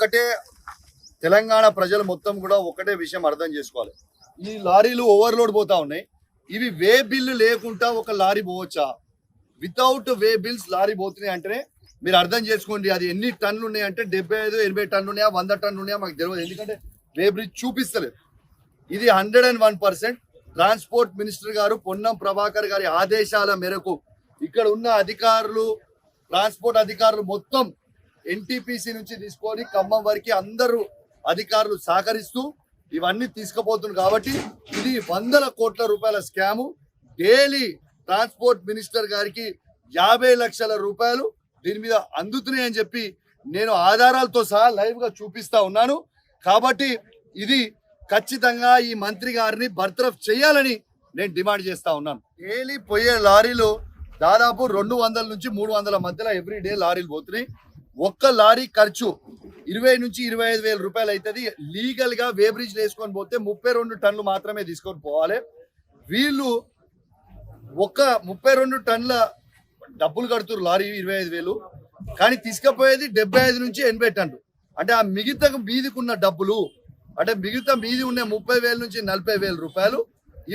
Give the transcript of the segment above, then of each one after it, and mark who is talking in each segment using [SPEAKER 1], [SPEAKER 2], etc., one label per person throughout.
[SPEAKER 1] ఒక్కటే తెలంగాణ ప్రజలు మొత్తం కూడా ఒకటే విషయం అర్థం చేసుకోవాలి. ఈ లారీలు ఓవర్లోడ్ పోతా ఉన్నాయి. ఇవి వే బిల్లు లేకుండా ఒక లారీ పోవచ్చా? వితౌట్ వే బిల్స్ లారీ పోతున్నాయి అంటేనే మీరు అర్థం చేసుకోండి అది ఎన్ని టన్నులు ఉన్నాయి అంటే 75-80 టన్నులు ఉన్నాయా 100 టన్నులు ఉన్నాయా మాకు తెలియదు. ఎందుకంటే వే బ్రిడ్జ్ చూపిస్తలేదు. ఇది 101% ట్రాన్స్పోర్ట్ మినిస్టర్ గారు పొన్నం ప్రభాకర్ గారి ఆదేశాల మేరకు ఇక్కడ ఉన్న అధికారులు ట్రాన్స్పోర్ట్ అధికారులు మొత్తం ఎన్టీపీసీ నుంచి తీసుకొని ఖమ్మం వరకు అందరూ అధికారులు సహకరిస్తూ ఇవన్నీ తీసుకుపోతున్నారు. కాబట్టి ఇది 100 కోట్ల రూపాయల స్కాము. డైలీ ట్రాన్స్పోర్ట్ మినిస్టర్ గారికి 50 లక్షల రూపాయలు దీని మీద అందుతున్నాయి అని చెప్పి నేను ఆధారాలతో సహా లైవ్ గా చూపిస్తా ఉన్నాను. కాబట్టి ఇది ఖచ్చితంగా ఈ మంత్రి గారిని బర్తరఫ్ చేయాలని నేను డిమాండ్ చేస్తా ఉన్నాను. డైలీ పోయే లారీలు దాదాపు 200 నుంచి 300 మధ్యలో ఎవ్రీ డే లారీలు పోతున్నాయి. ఒక్క లారీ ఖర్చు 20 నుంచి 25 వేల రూపాయలు అవుతుంది. లీగల్ గా వే బ్రిడ్జ్ వేసుకొని పోతే 32 టన్నులు మాత్రమే తీసుకొని పోవాలి. వీళ్ళు ఒక్క 32 టన్నుల డబ్బులు కడుతున్నారు లారీ 25,000, కానీ తీసుకుపోయేది 75 నుంచి 80 టన్నులు. అంటే ఆ మిగతా మీదికున్న డబ్బులు అంటే మిగతా మీది ఉన్న 30,000 నుంచి 40,000 రూపాయలు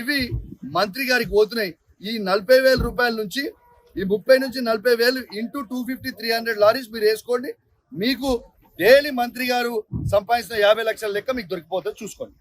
[SPEAKER 1] ఇవి మంత్రి గారికి పోతున్నాయి. ఈ 40,000 రూపాయల నుంచి ఈ 30 నుంచి 40,000 ఇంటూ 250-300 లారీస్ మీరు వేసుకోండి. మీకు డైలీ మంత్రి గారు సంపాదించిన 50 లక్షల లెక్క మీకు దొరికిపోతుంది, చూసుకోండి.